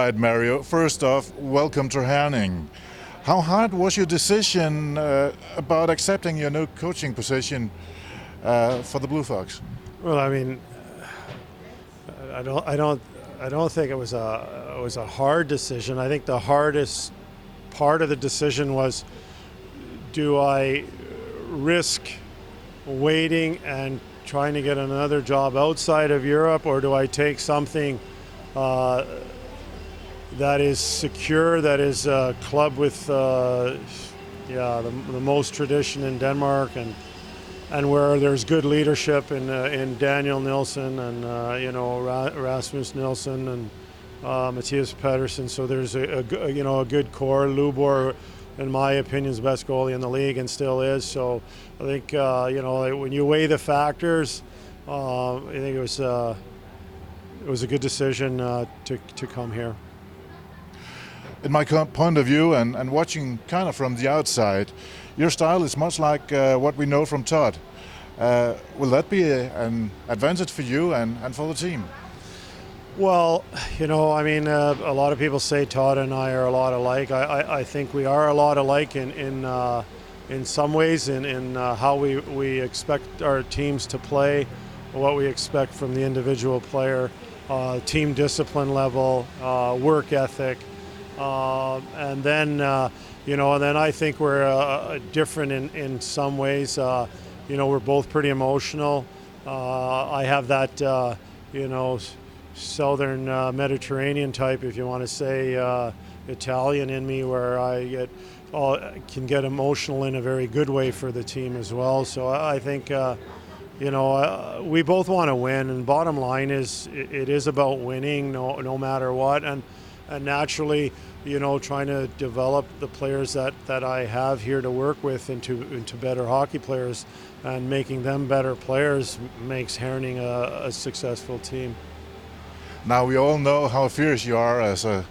right, Mario. First off, welcome to Herning. How hard was your decision about accepting your new coaching position for the Blue Fox? Well, I mean, I don't think it was a hard decision. I think the hardest part of the decision was, do I risk waiting and trying to get another job outside of Europe, or do I take something that is secure, that is a club with the most tradition in Denmark, and where there's good leadership in Daniel Nilsson and Rasmus Nilsson and Matthias Pedersen. So there's a good core. Lubor, in my opinion, is the best goalie in the league and still is. So I think when you weigh the factors, I think it was a good decision to come here. In my point of view, and watching kind of from the outside, your style is much like what we know from Todd. Will that be an advantage for you and for the team? Well, a lot of people say Todd and I are a lot alike. I think we are a lot alike in some ways, in how we expect our teams to play, what we expect from the individual player, team discipline level, work ethic. And then I think we're different in some ways. We're both pretty emotional. I have that, Southern Mediterranean type, if you want to say, Italian in me, where I can get emotional in a very good way for the team as well. So I think, we both want to win, and bottom line is it is about winning no matter what. And naturally, trying to develop the players that I have here to work with into better hockey players, and making them better players makes Herning a successful team. Now we all know how fierce you are as an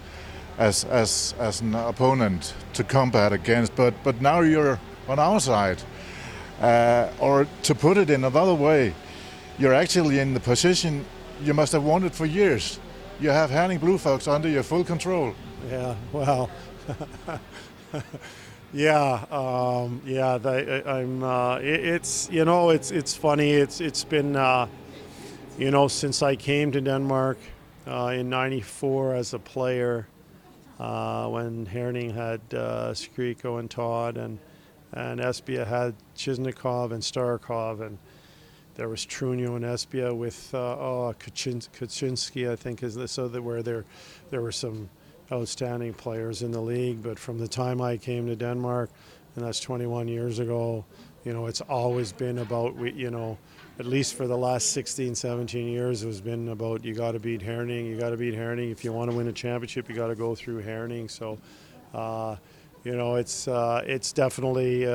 opponent to combat against, but now you're on our side. Or to put it in another way, you're actually in the position you must have wanted for years. You have Herning Blue Fox under your full control. Yeah, well, yeah. It's funny. It's been since I came to Denmark in '94 as a player, when Herning had Skriko and Todd, and Esbjerg had Chiznikov and Starkov, and there was Trunio and Esbjerg with Kuczynski, I think, where there were some outstanding players in the league. But from the time I came to Denmark, and that's 21 years ago, it's always been about, at least for the last 16, 17 years, it's been about, you got to beat Herning. You got to beat Herning. If you want to win a championship, you got to go through Herning. So, it's definitely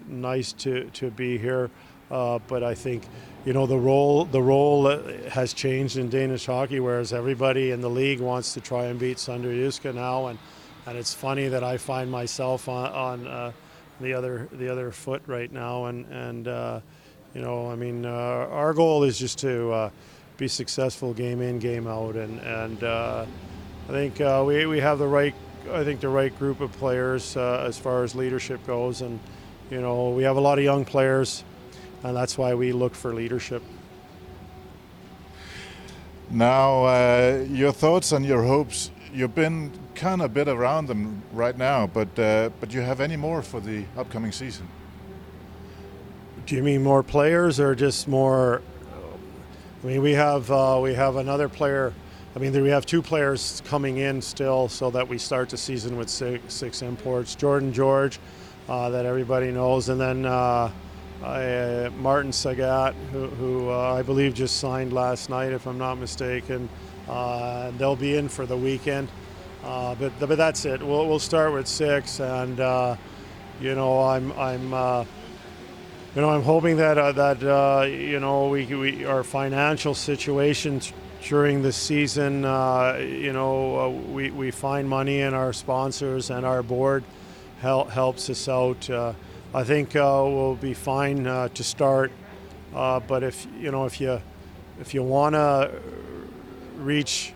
nice to be here. But I think, the role has changed in Danish hockey, whereas everybody in the league wants to try and beat Sønderjyske now, and it's funny that I find myself on the other foot right now, and our goal is just to be successful game in, game out, and I think we have the right group of players as far as leadership goes, and we have a lot of young players. And that's why we look for leadership. Now, your thoughts and your hopes, you've been kind of a bit around them right now, but you have any more for the upcoming season? Do you mean more players or just more? I mean, we have another player. I mean, we have two players coming in still, so that we start the season with six imports. Jordan George, that everybody knows, and then Martin Sagat, who I believe just signed last night, if I'm not mistaken. They'll be in for the weekend, but that's it. We'll start with six, and I'm hoping that our financial situation during the season, we find money, and our sponsors and our board helps us out. I think we'll be fine to start, but if you want to reach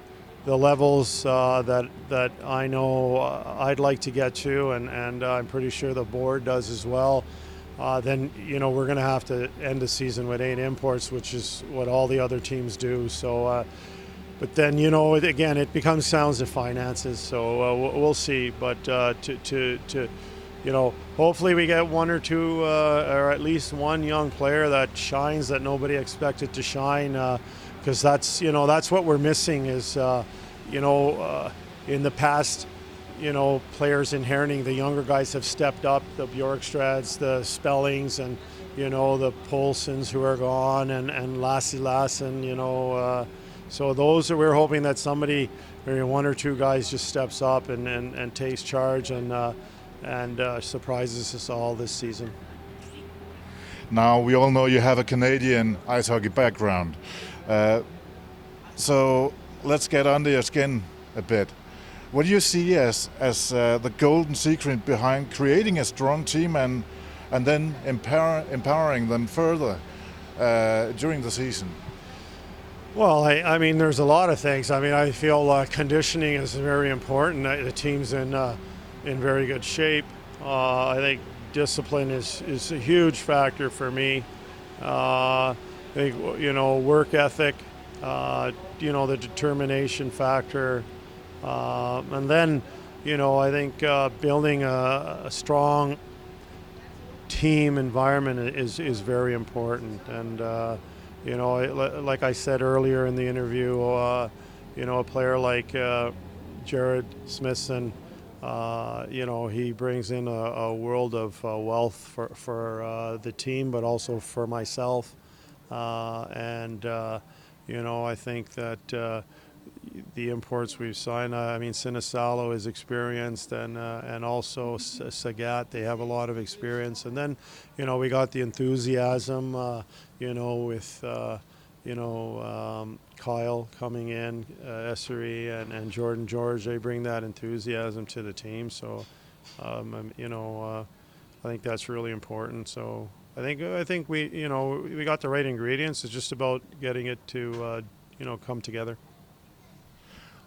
the levels that I know I'd like to get to, and I'm pretty sure the board does as well. Then we're going to have to end the season with 8 imports, which is what all the other teams do. So, but then again, it becomes sounds to finances. So we'll see. But hopefully we get one or two, or at least one young player that shines that nobody expected to shine, because that's what we're missing is, in the past, players in Herning, the younger guys have stepped up, the Bjorkstrads, the Spellings, and, the Polsons who are gone, and Lassie Lassen, so we're hoping that somebody, or one or two guys just steps up and takes charge and surprises us all this season. Now, we all know you have a Canadian ice hockey background. So let's get under your skin a bit. What do you see as the golden secret behind creating a strong team and then empowering them further during the season? Well, I mean, there's a lot of things. I mean, I feel conditioning is very important. The team's in very good shape. I think discipline is a huge factor for me. I think work ethic, the determination factor, and then I think building a strong team environment is very important. And like I said earlier in the interview, a player like Jared Smithson, he brings in a world of wealth for the team, but also for myself. I think that the imports we've signed, Sinisalo is experienced, and also Sagat, they have a lot of experience. And then, we got the enthusiasm, with Kyle coming in, Essery and Jordan George, they bring that enthusiasm to the team. So, I think that's really important. So I think we got the right ingredients. It's just about getting it to come together.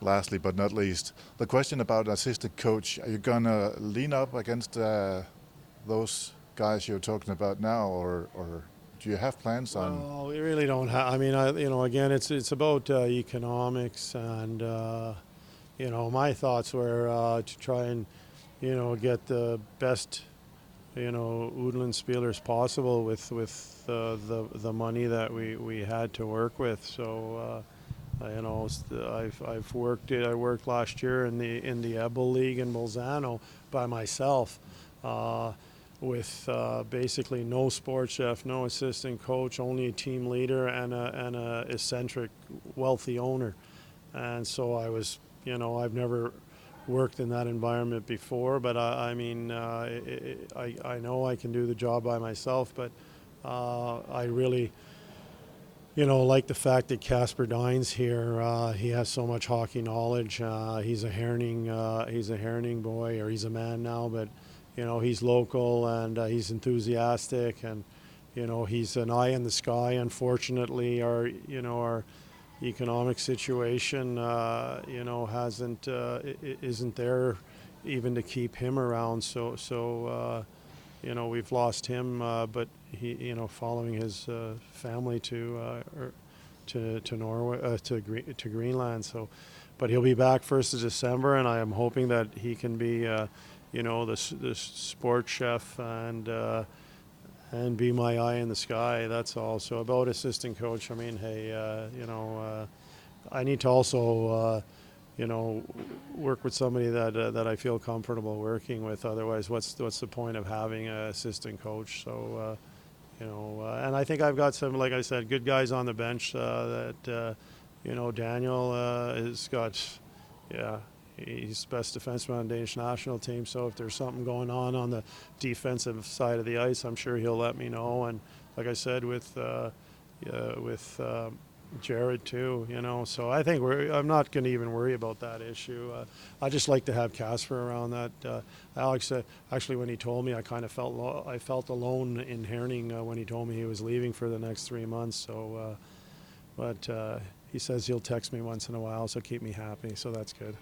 Lastly, but not least, the question about assistant coach. Are you gonna lean up against those guys you're talking about now, or do you have plans on? Well, we really don't have. I mean, again, it's about economics, and my thoughts were to try and get the best Udland-Spielers possible with the money that we had to work with. So. I've worked. I worked last year in the Ebel League in Bolzano by myself, with basically no sports chef, no assistant coach, only a team leader and a eccentric, wealthy owner. And so I was, I've never worked in that environment before, but I know I can do the job by myself, but I really. Like the fact that Casper Dines here, he has so much hockey knowledge. He's a Herning boy, or he's a man now, but he's local and he's enthusiastic, and he's an eye in the sky. Unfortunately, our economic situation isn't there even to keep him around. So we've lost him, but he, following his family to Norway, to Greenland. So, but he'll be back 1st of December, and I am hoping that he can be, the sports chef and be my eye in the sky. That's all. So about assistant coach, I mean, hey, I need to also. Work with somebody that I feel comfortable working with. Otherwise, what's the point of having an assistant coach? So, and I think I've got some, like I said, good guys on the bench. Daniel has got, he's best defenseman on the Danish national team. So if there's something going on the defensive side of the ice, I'm sure he'll let me know. And like I said, with Jared too, so I think I'm not going to even worry about that issue. I just like to have Casper around. That Alex actually, when he told me, I kind of felt alone in Herning when he told me he was leaving for the next 3 months. So, but he says he'll text me once in a while, so keep me happy. So that's good.